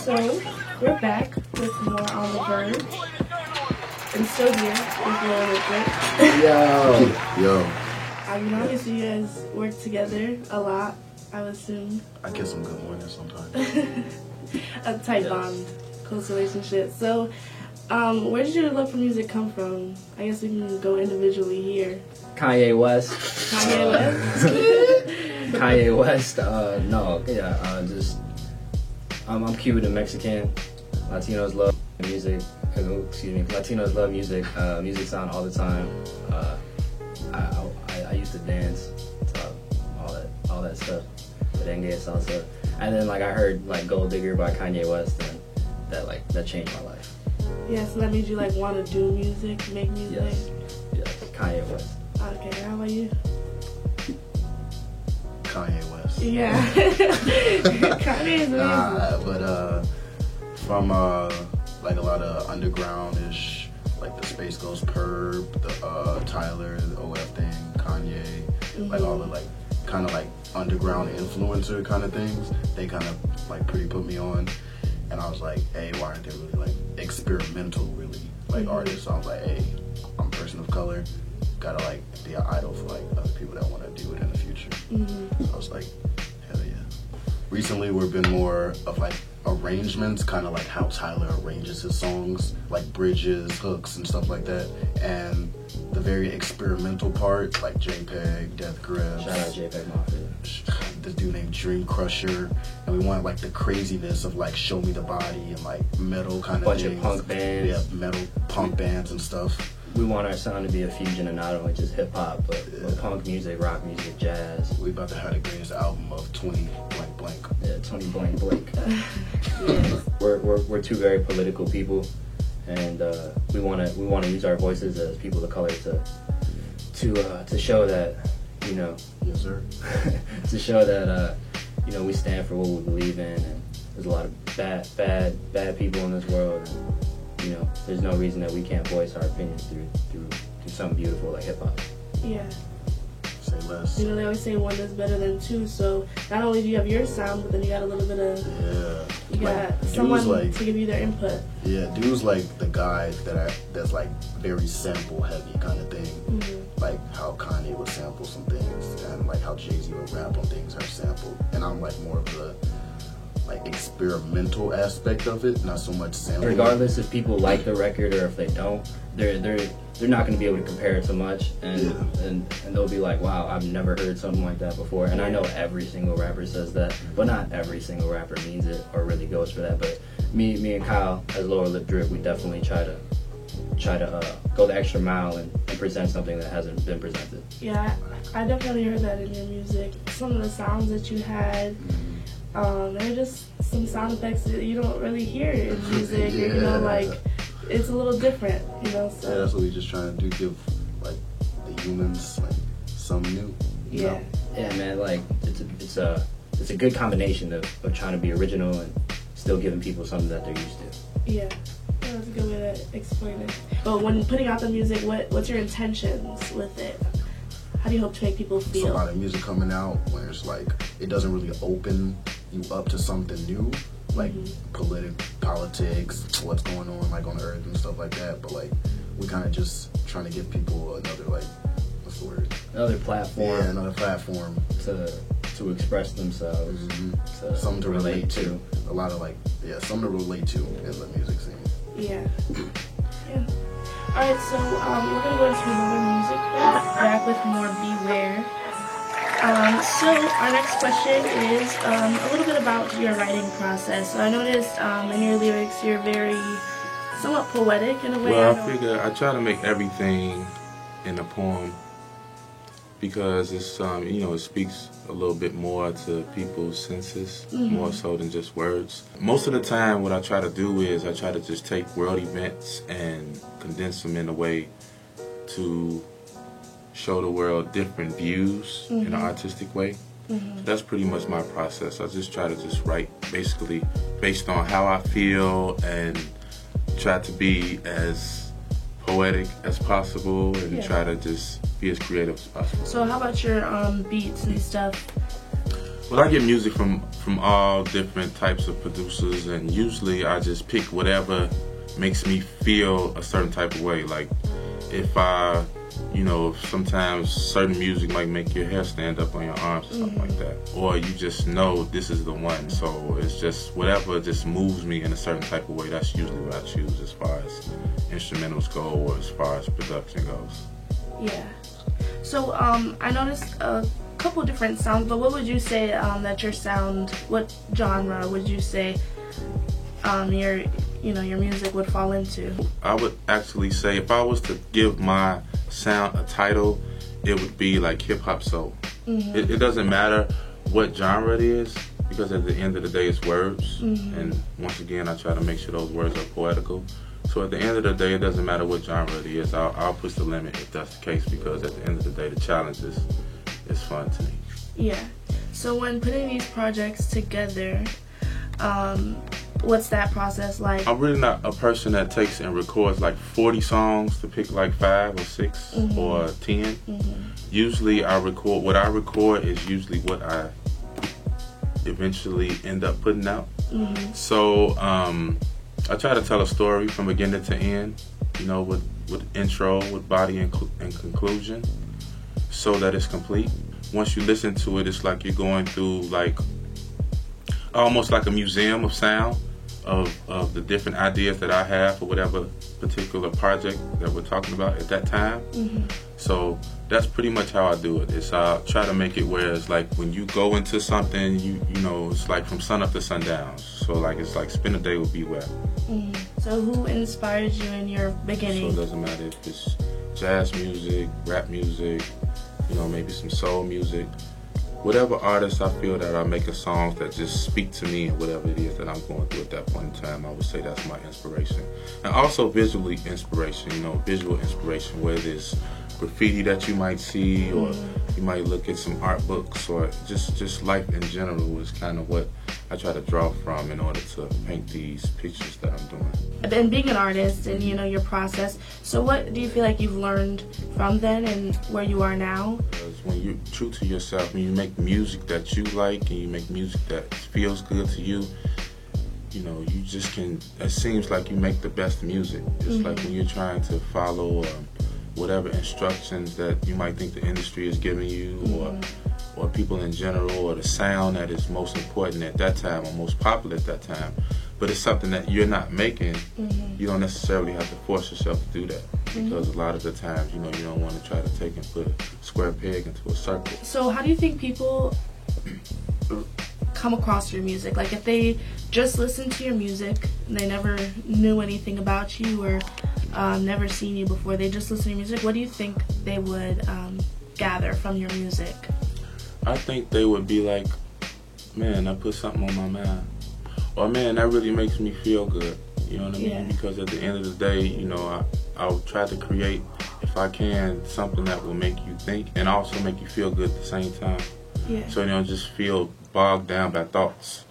So we're back with more on the verge. And still here with Lower Liquid. Yo. I mean, obviously you guys work together a lot, I would assume. I get some good mornings sometimes. A tight bond, close relationship. So, where did your love for music come from? I guess we can go individually here. Kanye West. Kanye West? Kanye West, I'm Cuban and Mexican. Latinos love music. Latinos love music. Music sound all the time. I used to dance, all that stuff. Merengue, salsa. And then I heard Gold Digger by Kanye West, and that changed my life. Yeah, so that made you want to do music, make music? Yes, Kanye West. Okay, how about you? Kanye West. Yeah. Kanye is amazing. But from a lot of underground-ish, the Space Ghost Perp, the Tyler, the OF thing, Kanye, all the kind of underground influencer kind of things, they kind of pretty put me on. And I was like, hey, why aren't they really experimental really artists? So I was like, hey, I'm a person of color, gotta be an idol for other people that want to do it in the future. So I was like, hell yeah. Recently we've been more of arrangements, kind of how Tyler arranges his songs, bridges, hooks, and stuff like that. And the very experimental part, JPEG, Death Grips. Shout out JPEG Mafia. This dude named Dream Crusher. And we want the craziness of Show Me the Body and metal kind of things. Bunch of punk bands. Yeah, metal punk bands and stuff. We want our sound to be a fusion of not only just hip hop, but punk music, rock music, jazz. We about to have the greatest album of 20 blank blank. Yeah, 20 blank blank. We're two very political people, and we wanna use our voices as people of color to show that, Yes, sir. to show that we stand for what we believe in, and there's a lot of bad people in this world. And, there's no reason that we can't voice our opinions through something beautiful like hip hop. Yeah. Say less. They always say one is better than two, so not only do you have your sound, but then you got a little bit of... Yeah. You got someone to give you their input. Yeah, dude's the guy that's very sample heavy kind of thing. Mm-hmm. How Kanye would sample some things, and how Jay-Z would rap on things are sampled. And I'm more of the experimental aspect of it, not so much sampling. Regardless if people like the record or if they don't, they're not going to be able to compare it to much, and they'll be like, wow, I've never heard something like that before. And I know every single rapper says that, but not every single rapper means it or really goes for that. But me and Kyle, as Lower Lip Drip, we definitely try to go the extra mile and present something that hasn't been presented. Yeah, I definitely heard that in your music. Some of the sounds that you had, they're just some sound effects that you don't really hear in music. Yeah. Or, it's a little different, so. Yeah, that's what we just trying to do, give, the humans, something new. Yeah. Yeah, man, it's a good combination of trying to be original and still giving people something that they're used to. Yeah. That's a good way to explain it. But when putting out the music, what's your intentions with it? How do you hope to make people feel? So a lot of music coming out when it's it doesn't really open you up to something new, politics, what's going on on Earth and stuff like that. But we kind of just trying to give people another what's the word? Another platform. Yeah, another platform to express themselves. Mm-hmm. Something to relate to. A lot of something to relate to in the music scene. Yeah. Yeah. Alright, so we're gonna go into another music back with more Beware. So our next question is a little bit about your writing process. So I noticed in your lyrics you're very somewhat poetic in a way. Well, I figure I try to make everything in a poem because it's it speaks a little bit more to people's senses, more so than just words. Most of the time what I try to do is I try to just take world events and condense them in a way to show the world different views in an artistic way. So that's pretty much my process. I just try to just write basically based on how I feel and try to be as poetic as possible and try to just be as creative as possible. So how about your beats and stuff? Well, I get music from all different types of producers, and usually I just pick whatever makes me feel a certain type of way. Like if sometimes certain music might make your hair stand up on your arms or something like that, or you just know this is the one. So it's just whatever just moves me in a certain type of way. That's usually what I choose as far as instrumentals go, or as far as production goes. Yeah. So I noticed a couple different sounds, but what would you say that your sound, what genre would you say your music would fall into? I would actually say, if I was to give my sound a title, it would be like hip hop soul. It doesn't matter what genre it is, because at the end of the day it's words, and once again I try to make sure those words are poetical. So at the end of the day, it doesn't matter what genre it is. I'll push the limit if that's the case, because at the end of the day, the challenge is fun to me. Yeah. So when putting these projects together, what's that process like? I'm really not a person that takes and records like 40 songs to pick like 5 or 6 or 10. Usually what I record is usually what I eventually end up putting out. So I try to tell a story from beginning to end, with intro, with body and conclusion, so that it's complete. Once you listen to it, it's like you're going through like almost like a museum of sound of the different ideas that I have for whatever particular project that we're talking about at that time. So that's pretty much how I do it. It's I try to make it where it's like when you go into something, it's like from sun up to sundown. So like it's like spend a day with Beware. So who inspired you in your beginning? So it doesn't matter if it's jazz music, rap music, maybe some soul music. Whatever artist I feel that are making songs that just speak to me and whatever it is that I'm going through at that point in time, I would say that's my inspiration. And also visual inspiration, visual inspiration, whether it's graffiti that you might see, or you might look at some art books, or just life in general is kind of what I try to draw from in order to paint these pictures that I'm doing. And being an artist and your process, so what do you feel like you've learned from then and where you are now? Because when you're true to yourself, when you make music that you like and you make music that feels good to you, you just can, it seems like you make the best music. It's like when you're trying to follow whatever instructions that you might think the industry is giving you, or people in general, or the sound that is most important at that time or most popular at that time, but it's something that you're not making, you don't necessarily have to force yourself to do that, because a lot of the times, you don't want to try to take and put a square peg into a circle. So how do you think people come across your music? Like if they just listen to your music and they never knew anything about you, or never seen you before, they just listen to your music, what do you think they would gather from your music? I think they would be like, man, I put something on my mind, or man, that really makes me feel good. You know what I mean? Yeah. Because at the end of the day, I'll try to create, if I can, something that will make you think and also make you feel good at the same time. Yeah. So you don't just feel bogged down by thoughts.